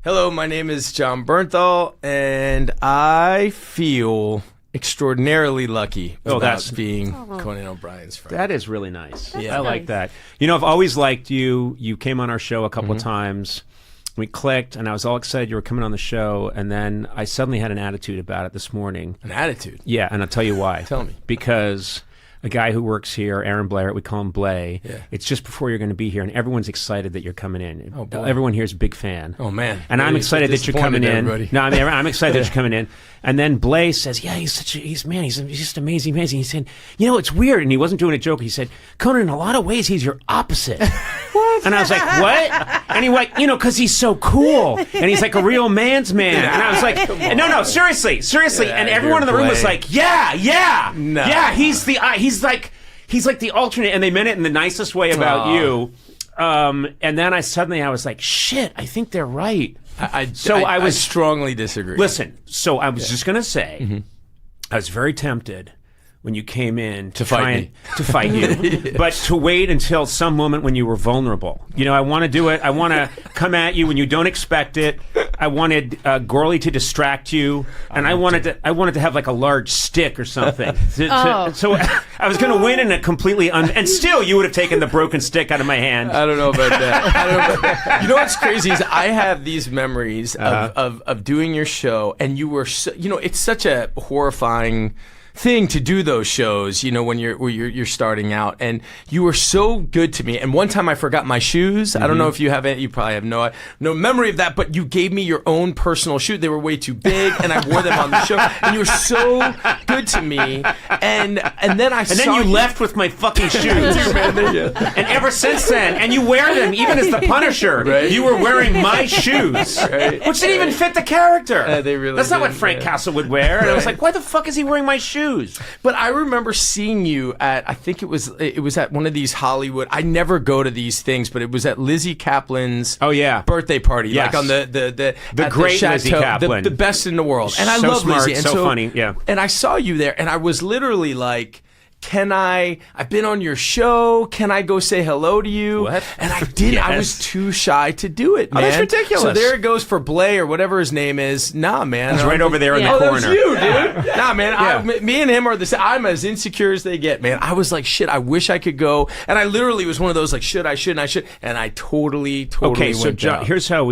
Hello, my name is Jon Bernthal, and I feel extraordinarily lucky about being Conan O'Brien's friend. That is really nice. Yeah. I like that. You know, I've always liked you. You came on our show a couple of times. We clicked, and I was all excited you were coming on the show, and then I suddenly had an attitude about it this morning. An attitude? Yeah, and I'll tell you why. Tell me. Because a guy who works here, Aaron Blair, we call him Blay, it's just before you're going to be here, and everyone's excited that you're coming in. Oh, boy. Everyone here is a big fan. Oh, man. And I'm excited that you're coming in. Everybody. No, I mean, I'm excited that you're coming in. And then Blay says, yeah, he's just amazing. He said, you know, it's weird. And he wasn't doing a joke. He said, Conan, in a lot of ways, he's your opposite. What? And I was like, what? And he went, you know, because he's so cool. And he's like a real man's man. And I was like, no, seriously. Yeah, and everyone in the room was like, yeah. No. Yeah, he's like the alternate. And they meant it in the nicest way about you. And then I was like, shit, I think they're right. I strongly disagree. Listen, so I was just going to say, I was very tempted when you came in to fight you, but to wait until some moment when you were vulnerable. You know, I want to do it. I want to come at you when you don't expect it. I wanted Gorley to distract you, and I wanted to have like a large stick or something. So I was going to win in a completely and still you would have taken the broken stick out of my hand. I don't know about that. You know what's crazy is I have these memories of doing your show, and you were so, you know, it's such a horrifying thing to do those shows, you know, when you're starting out, and you were so good to me. And one time I forgot my shoes. I don't know if you have it. You probably have no memory of that, but you gave me your own personal shoe. They were way too big, and I wore them on the show. And you were so good to me. And then you left with my fucking shoes. And ever since then, and you wear them even as the Punisher. Right. You were wearing my shoes, which didn't even fit the character. They really That's not what didn't, Frank Castle would wear. And I was like, why the fuck is he wearing my shoes? But I remember seeing you at, I think it was at one of these Hollywood, I never go to these things, but it was at Lizzie Kaplan's birthday party. Yes. Like on the great Lizzie Kaplan. The best in the world. And I so love smart, Lizzie. And so funny, yeah. And I saw you there, and I was literally like, I've been on your show, can I go say hello to you? What? And I didn't. Yes. I was too shy to do it, man. Oh, that's ridiculous. So there it goes for Blay or whatever his name is. Nah, man. It's right over there in the Oh, corner. that's you, dude. Nah, man. Me and him are the same. I'm as insecure as they get, man. I was like, shit, I wish I could go. And I literally was one of those like, should I, shouldn't I, should. And I totally okay, so went John, down. here's how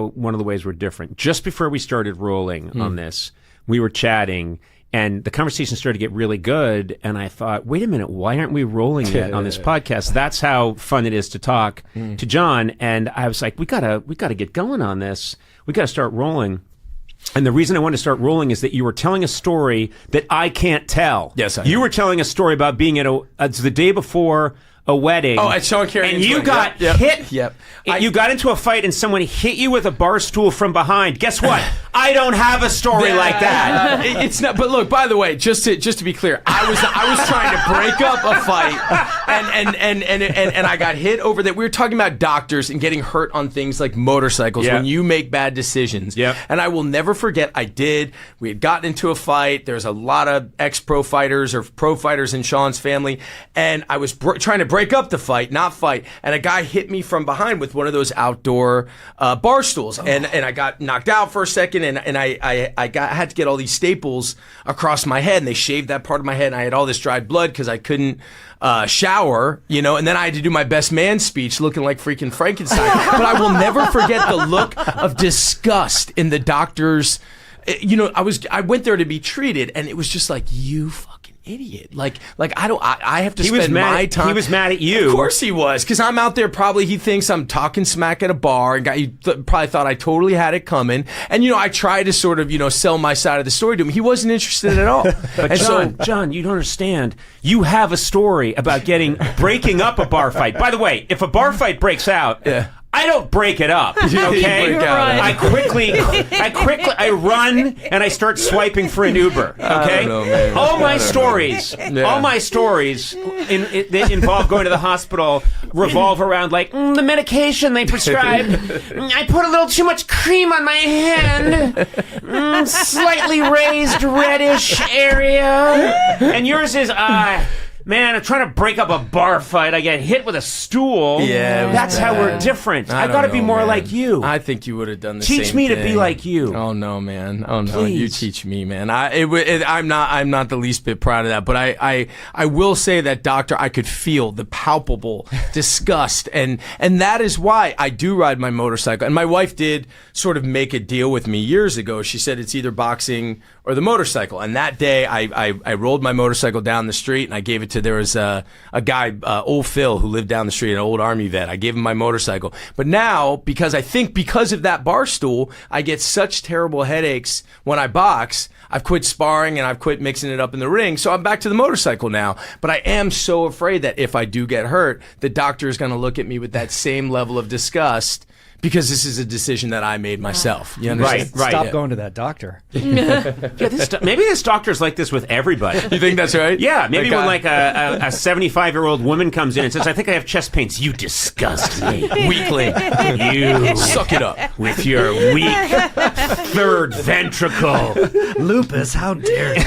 one of the ways we're different. Just before we started rolling on this, we were chatting, and the conversation started to get really good, and I thought, wait a minute, why aren't we rolling yet on this podcast? That's how fun it is to talk to John. And I was like, we gotta get going on this. We gotta start rolling. And the reason I wanted to start rolling is that you were telling a story that I can't tell. Yes, you were telling a story about being at it's the day before a wedding. Oh, at Sean Carey. And you got hit. Yep. You got into a fight and someone hit you with a bar stool from behind. Guess what? I don't have a story like that. It's not. But look, by the way, just to be clear, I was trying to break up a fight, and I got hit over that. We were talking about doctors and getting hurt on things like motorcycles when you make bad decisions. Yep. And I will never forget. We had gotten into a fight. There's a lot of ex-pro fighters or pro fighters in Sean's family, and I was trying to break up the fight, not fight, and a guy hit me from behind with one of those outdoor bar stools, and I got knocked out for a second, and I had to get all these staples across my head, and they shaved that part of my head, and I had all this dried blood because I couldn't shower, you know, and then I had to do my best man speech looking like freaking Frankenstein. But I will never forget the look of disgust in the doctor's. You know, I went there to be treated, and it was just like, you fucking idiot. Like I have to spend my time. He was mad at you. Of course he was, because I'm out there, probably he thinks I'm talking smack at a bar, and he probably thought I totally had it coming. And, you know, I tried to sort of, you know, sell my side of the story to him. He wasn't interested at all. But John, you don't understand. You have a story about breaking up a bar fight. By the way, if a bar fight breaks out, I don't break it up, okay? I run and I start swiping for an Uber, okay? I don't know, man. All my stories that involve going to the hospital revolve around like the medication they prescribed. I put a little too much cream on my hand. Slightly raised reddish area. And yours is Man, I'm trying to break up a bar fight. I get hit with a stool. Yeah, that's how we're different. I've got to be more like you. I think you would have done the same thing. Teach me to be like you. Oh no, man. Oh no, Please. you teach me, man. I'm not the least bit proud of that. But I will say that, doctor, I could feel the palpable disgust, and that is why I do ride my motorcycle. And my wife did sort of make a deal with me years ago. She said it's either boxing or the motorcycle. And that day, I rolled my motorcycle down the street and I gave it to, there was a guy, old Phil, who lived down the street, an old Army vet. I gave him my motorcycle. But now, because of that bar stool, I get such terrible headaches when I box. I've quit sparring and I've quit mixing it up in the ring. So I'm back to the motorcycle now. But I am so afraid that if I do get hurt, the doctor is going to look at me with that same level of disgust, because this is a decision that I made myself. You understand? Right. Stop going to that doctor. Yeah, maybe this doctor's like this with everybody. You think that's right? Yeah, maybe when like a 75-year-old woman comes in and says, I think I have chest pains. You disgust me. Weakling. You Suck it up. with your weak third ventricle. Lupus, how dare you?